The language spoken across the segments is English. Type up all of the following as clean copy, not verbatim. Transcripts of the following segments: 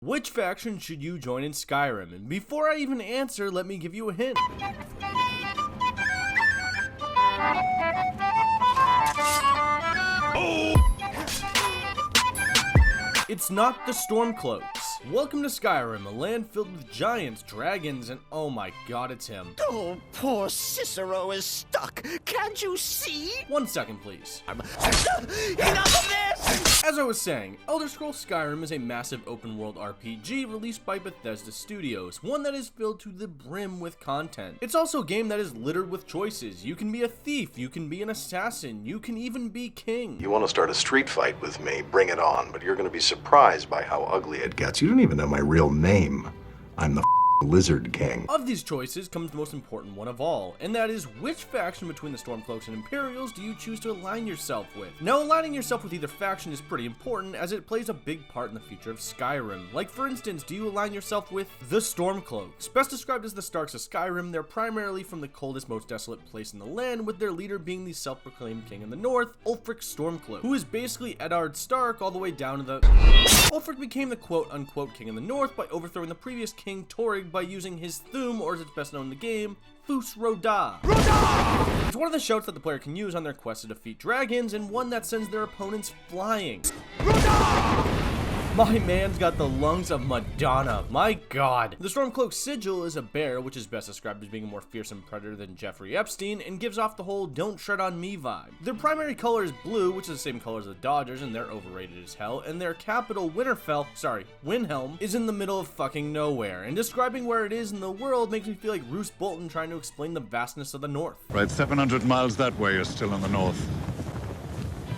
Which faction should you join in Skyrim? And before I even answer, let me give you a hint. It's not the Stormcloaks. Welcome to Skyrim, a land filled with giants, dragons, and oh my god, it's him. Oh, poor Cicero is stuck. Can't you see? 1 second, please. Enough of this! As I was saying, Elder Scrolls Skyrim is a massive open-world RPG released by Bethesda Studios, one that is filled to the brim with content. It's also a game that is littered with choices. You can be a thief, you can be an assassin, you can even be king. You want to start a street fight with me, bring it on, but you're going to be surprised by how ugly it gets. You don't even know my real name. I'm the Lizard King. Of these choices comes the most important one of all, and that is which faction between the Stormcloaks and Imperials do you choose to align yourself with? Now, aligning yourself with either faction is pretty important as it plays a big part in the future of Skyrim. Like, for instance, do you align yourself with the Stormcloaks? Best described as the Starks of Skyrim, they're primarily from the coldest, most desolate place in the land, with their leader being the self-proclaimed king in the north, Ulfric Stormcloak, who is basically Eddard Stark all the way down to the... Ulfric became the quote-unquote king in the north by overthrowing the previous king Torrig by using his Thum, or as it's best known in the game, Fus Roda. It's one of the shouts that the player can use on their quest to defeat dragons, and one that sends their opponents flying. My man's got the lungs of Madonna, my god. The Stormcloak sigil is a bear, which is best described as being a more fearsome predator than Jeffrey Epstein, and gives off the whole don't tread on me vibe. Their primary color is blue, which is the same color as the Dodgers, and they're overrated as hell, and their capital Windhelm, is in the middle of fucking nowhere, and describing where it is in the world makes me feel like Roose Bolton trying to explain the vastness of the north. Right, 700 miles that way, you're still in the north.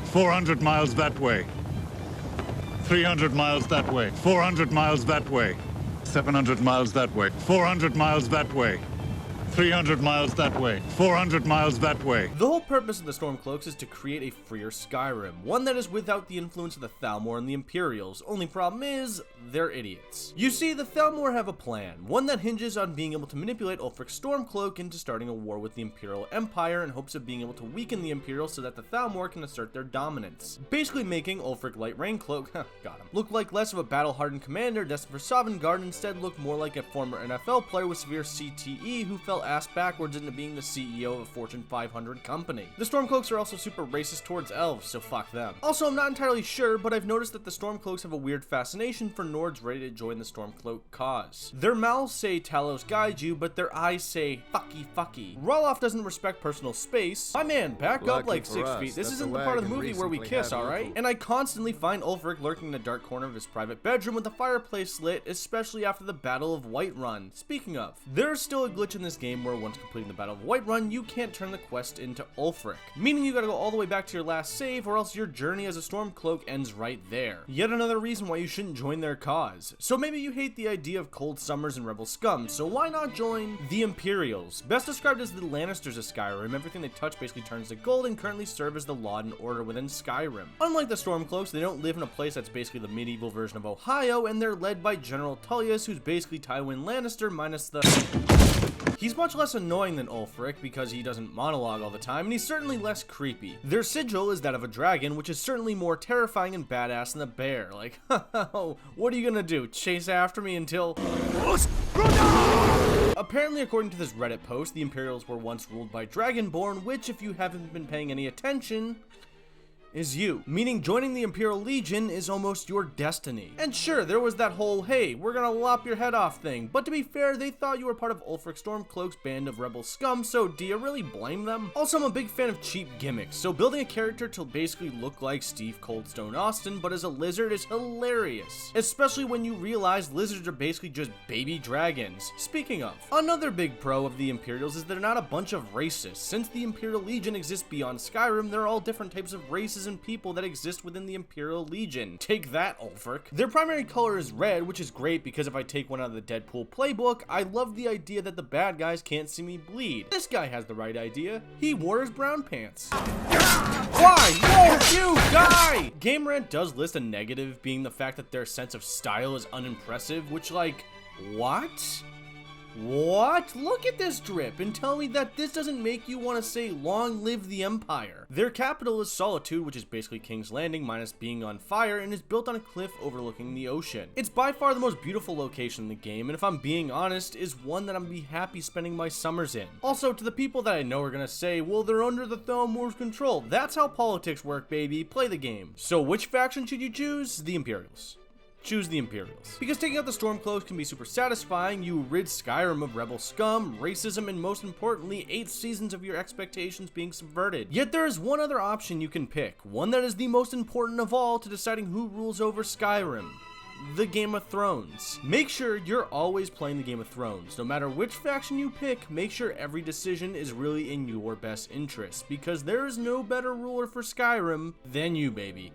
400 miles that way. 300 miles that way, 400 miles that way, 700 miles that way, 400 miles that way, 300 miles that way, 400 miles that way. The whole purpose of the Stormcloaks is to create a freer Skyrim, one that is without the influence of the Thalmor and the Imperials. Only problem is, they're idiots. You see, the Thalmor have a plan, one that hinges on being able to manipulate Ulfric Stormcloak into starting a war with the Imperial Empire in hopes of being able to weaken the Imperials so that the Thalmor can assert their dominance. Basically making Ulfric Light Raincloak, got him, look like less of a battle-hardened commander destined for Sovngarde and instead look more like a former NFL player with severe CTE who fell ass backwards into being the CEO of a Fortune 500 company. The Stormcloaks are also super racist towards elves, so fuck them. Also, I'm not entirely sure, but I've noticed that the Stormcloaks have a weird fascination for Nords ready to join the Stormcloak cause. Their mouths say Talos guide you, but their eyes say fucky fucky. Roloff doesn't respect personal space. My man, back up like 6 feet. This isn't the part of the movie where we kiss, alright? And I constantly find Ulfric lurking in a dark corner of his private bedroom with the fireplace lit, especially after the Battle of Whiterun. Speaking of, there's still a glitch in this game where once completing the Battle of Whiterun, you can't turn the quest into Ulfric, meaning you gotta go all the way back to your last save or else your journey as a Stormcloak ends right there. Yet another reason why you shouldn't join their cause. So maybe you hate the idea of cold summers and rebel scum, so why not join the Imperials? Best described as the Lannisters of Skyrim, everything they touch basically turns to gold and currently serve as the law and order within Skyrim. Unlike the Stormcloaks, they don't live in a place that's basically the medieval version of Ohio, and they're led by General Tullius, who's basically Tywin Lannister minus the... He's much less annoying than Ulfric because he doesn't monologue all the time, and he's certainly less creepy. Their sigil is that of a dragon, which is certainly more terrifying and badass than a bear. Like, what are you gonna do? Chase after me until... Apparently, according to this Reddit post, the Imperials were once ruled by Dragonborn, which, if you haven't been paying any attention, is you, meaning joining the Imperial Legion is almost your destiny. And sure, there was that whole, hey, we're gonna lop your head off thing, but to be fair, they thought you were part of Ulfric Stormcloak's band of rebel scum, so do you really blame them? Also, I'm a big fan of cheap gimmicks, so building a character to basically look like Steve Coldstone Austin, but as a lizard is hilarious, especially when you realize lizards are basically just baby dragons. Speaking of, another big pro of the Imperials is they're not a bunch of racists. Since the Imperial Legion exists beyond Skyrim, there are all different types of races and people that exist within the Imperial Legion. Take that, Ulfric. Their primary color is red, which is great because if I take one out of the Deadpool playbook, I love the idea that the bad guys can't see me bleed. This guy has the right idea. He wore his brown pants. Why? No, you die! Game Rant does list a negative, being the fact that their sense of style is unimpressive, which, like, what? What? Look at this drip and tell me that this doesn't make you want to say long live the Empire. Their capital is Solitude, which is basically King's Landing minus being on fire, and is built on a cliff overlooking the ocean. It's by far the most beautiful location in the game, and if I'm being honest, is one that I'm be happy spending my summers in. Also, to the people that I know are gonna say, well, they're under the Thalmor's control. That's how politics work, baby. Play the game. So which faction should you choose? The Imperials. Choose the Imperials. Because taking out the Stormcloaks can be super satisfying, you rid Skyrim of rebel scum, racism, and most importantly, 8 seasons of your expectations being subverted. Yet there is one other option you can pick, one that is the most important of all to deciding who rules over Skyrim. The Game of Thrones. Make sure you're always playing the Game of Thrones. No matter which faction you pick, make sure every decision is really in your best interest, because there is no better ruler for Skyrim than you, baby.